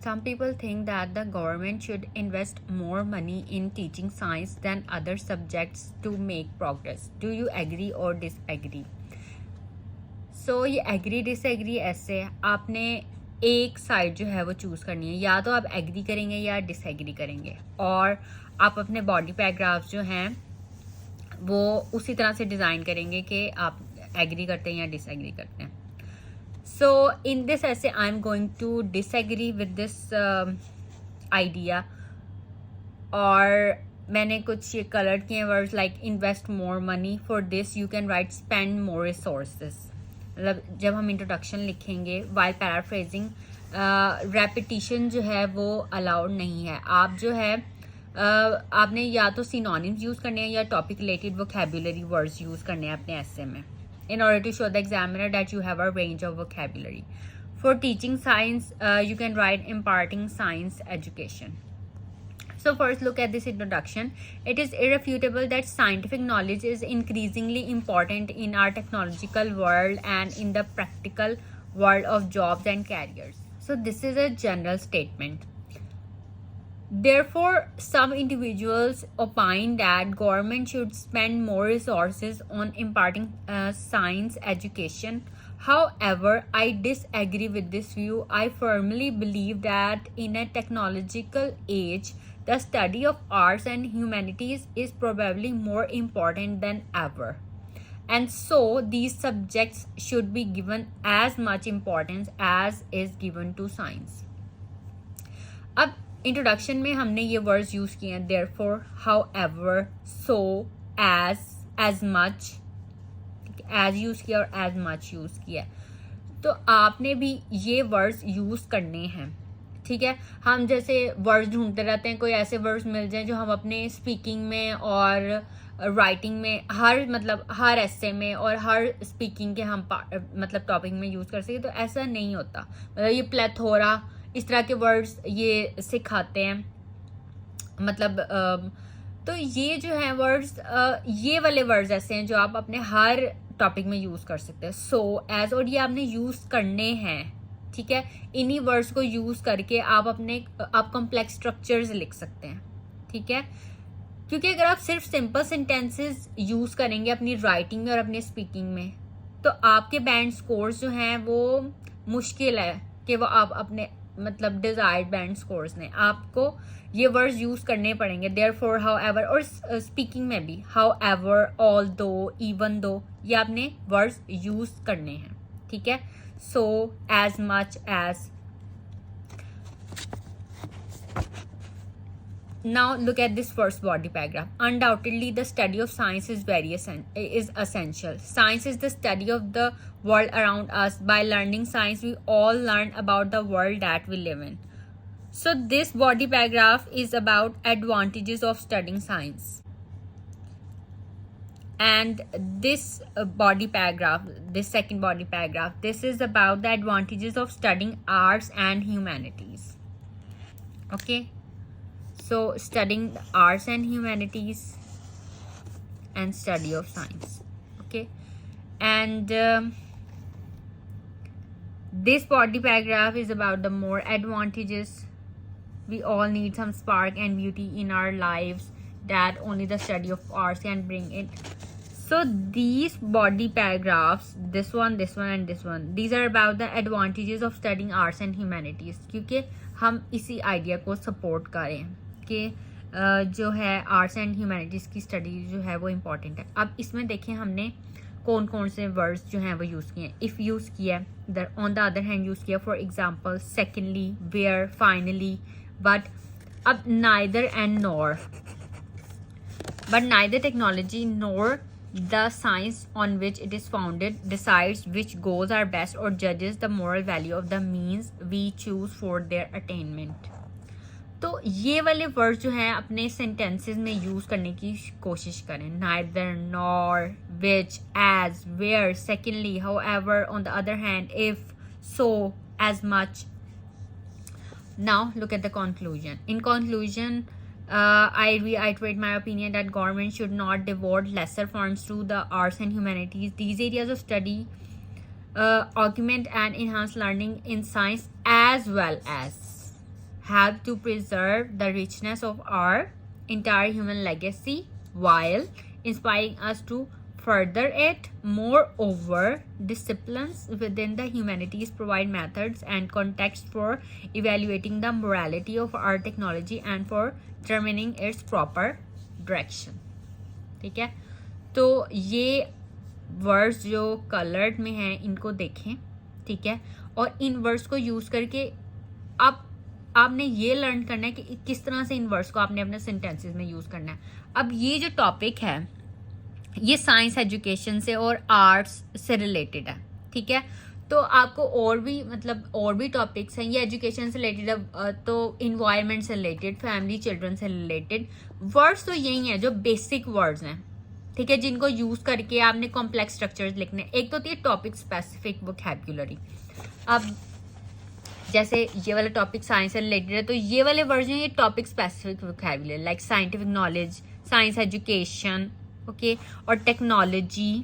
Some people think that the government should invest more money in teaching science than other subjects to make progress. Do you agree or disagree? सो ये agree disagree ऐसे आपने एक side जो है वो choose करनी है, या तो आप एग्री करेंगे या डिसएग्री करेंगे, और आप अपने बॉडी पैराग्राफ्स जो हैं वो उसी तरह से डिज़ाइन करेंगे कि आप एग्री करते हैं या डिसएग्री करते हैं. सो in this essay I am going to disagree with this idea, और मैंने कुछ ये कलर किए words like invest more money. For this you can write spend more resources. मतलब जब हम इंट्रोडक्शन लिखेंगे वाइल पैराफ्रेजिंग, रेपिटिशन जो है वो अलाउड नहीं है. आप जो है आपने या तो सिनोनिम्स यूज़ करने हैं या topic related vocabulary words use करने हैं अपने ऐसे में, in order to show the examiner that you have a range of vocabulary. For teaching science, you can write imparting science education. So first look at this introduction. It is irrefutable that scientific knowledge is increasingly important in our technological world and in the practical world of jobs and careers. So this is a general statement. Therefore, some individuals opine that government should spend more resources on imparting science education. However, I disagree with this view. I firmly believe that in a technological age, the study of arts and humanities is probably more important than ever. And so, these subjects should be given as much importance as is given to science. अब introduction में हमने ये words use किए हैं, therefore, however, सो, as much, as use किया और as much use किया. तो आपने भी ये वर्ड्स यूज़ करने हैं, ठीक है. हम जैसे वर्ड्स ढूंढते रहते हैं, कोई ऐसे वर्ड्स मिल जाएं जो हम अपने स्पीकिंग में और राइटिंग में हर एसे में और हर स्पीकिंग के हम मतलब टॉपिक में यूज़ कर सकें. तो ऐसा नहीं होता. मतलब ये प्लेथोरा इस तरह के वर्ड्स ये सिखाते हैं. मतलब तो ये जो है वर्ड्स, ये वाले वर्ड्स ऐसे हैं जो आप अपने हर टॉपिक में यूज़ कर सकते हैं. सो, एज, और ये आपने यूज़ करने हैं, ठीक है. इन्हीं वर्ड्स को यूज़ करके आप कॉम्प्लेक्स स्ट्रक्चर्स लिख सकते हैं, ठीक है. क्योंकि अगर आप सिर्फ सिंपल सेंटेंसेस यूज़ करेंगे अपनी राइटिंग में और अपने स्पीकिंग में, तो आपके बैंड स्कोर्स जो हैं वो मुश्किल है कि वो आप अपने मतलब डिजायर्ड बैंड स्कोर्स ने आपको ये वर्ड्स यूज़ करने पड़ेंगे. देयरफॉर, हाउएवर, और स्पीकिंग में भी हाउएवर, ऑल्दो, इवन दो, ये आपने वर्ड्स यूज़ करने हैं, ठीक है. So, as much as. Now look at this first body paragraph. Undoubtedly, the study of science is essential. Science is the study of the world around us. By learning science, we all learn about the world that we live in. So this body paragraph is about advantages of studying science. And this body paragraph, this second body paragraph, this is about the advantages of studying arts and humanities. Okay. So, studying the arts and humanities and study of science, okay. And this body paragraph is about the more advantages. We all need some spark and beauty in our lives that only the study of arts can bring it. So these body paragraphs, this one and this one, these are about the advantages of studying arts and humanities. क्योंकि हम इसी idea को support करें कि जो है arts and humanities की study जो है वो इम्पॉर्टेंट है. अब इसमें देखें हमने कौन कौन से वर्ड्स जो हैं वो यूज़ किए हैं. इफ़ यूज़ किया है, on the other hand use किया, for example secondly, where, finally. But अब neither and nor, but neither technology nor the science on which it is founded decides which goals are best or judges the moral value of the means we choose for their attainment. तो ये वाले words जो हैं अपने sentences में use करने की कोशिश करें. neither, nor, which, as, where, secondly, however, on the other hand, if, so, as much. Now look at the conclusion. In conclusion, I reiterate my opinion that government should not devote lesser funds to the arts and humanities. These areas of study augment and enhance learning in science as well as have to preserve the richness of our entire human legacy while inspiring us to further it. Moreover, disciplines within the humanities provide methods and context for evaluating the morality of our technology and for determining its proper direction. ठीक है, तो ये words जो coloured में हैं इनको देखें, ठीक है, और इन वर्ड्स को यूज़ करके अब आपने ये लर्न करना है कि किस तरह से इन वर्ड्स को आपने अपने सेंटेंसेस में यूज़ करना है. अब ये जो टॉपिक है ये साइंस एजुकेशन से और आर्ट्स से रिलेटेड है, ठीक है. तो आपको और भी मतलब और भी टॉपिक्स हैं, ये एजुकेशन से रिलेटेड है, तो इन्वायरमेंट से रिलेटेड, फैमिली चिल्ड्रन से रिलेटेड. वर्ड्स तो यही हैं जो बेसिक वर्ड्स हैं, ठीक है, जिनको यूज़ करके आपने कॉम्प्लेक्स स्ट्रक्चर्स लिखने. एक तो होती है टॉपिक स्पेसिफिक वोकैबुलरी. अब जैसे ये वाला टॉपिक साइंस से रिलेटेड है तो ये वाले वर्ड्स हैं ये topic specific vocabulary, like scientific knowledge, science education, okay, और टेक्नोलॉजी,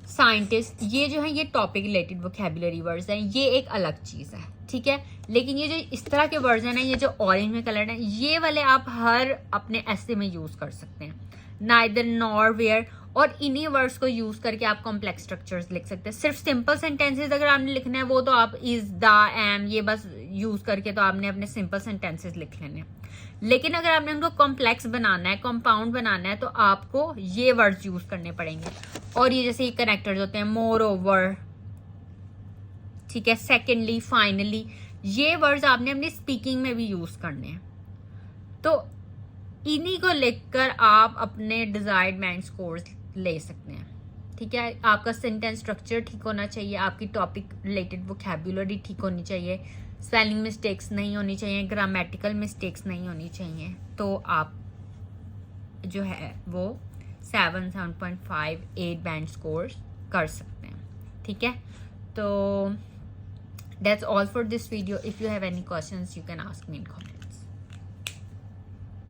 साइंटिस्ट, ये जो है ये टॉपिक रिलेटेड वोकैबुलरी वर्ड्स हैं, ये एक अलग चीज़ है, ठीक है. लेकिन ये जो इस तरह के वर्ड्स हैं ना, ये जो ऑरेंज में कलर है, ये वाले आप हर अपने एसे में यूज़ कर सकते हैं. नाइदर नॉर वेयर, और इन्हीं वर्ड्स को यूज़ करके आप कॉम्प्लेक्स स्ट्रक्चर्स लिख सकते हैं. सिर्फ सिंपल सेंटेंसेस अगर आपने लिखना है वो तो आप इज, द, एम, ये बस यूज़ करके तो आपने अपने सिंपल सेंटेंसेस लिख लेने हैं. लेकिन अगर आपने उनको कॉम्प्लेक्स बनाना है, कंपाउंड बनाना है, तो आपको ये वर्ड्स यूज़ करने पड़ेंगे. और ये जैसे कनेक्टर्स होते हैं, मोर ओवर, ठीक है, सेकेंडली, फाइनली, ये वर्ड्स आपने अपनी स्पीकिंग में भी यूज़ करने हैं. तो इन्हीं को लिखकर आप अपने डिजायर्ड बैंड स्कोर्स ले सकते हैं, ठीक है. आपका सेंटेंस स्ट्रक्चर ठीक होना चाहिए, आपकी टॉपिक रिलेटेड वोकैबुलरी ठीक होनी चाहिए, स्पेलिंग मिस्टेक्स नहीं होनी चाहिए, ग्रामेटिकल मिस्टेक्स नहीं होनी चाहिए. तो आप जो है वो 7, 7.5, 8 बैंड स्कोर्स कर सकते हैं, ठीक है. तो that's all for this video. If you have any questions you can ask me in comments.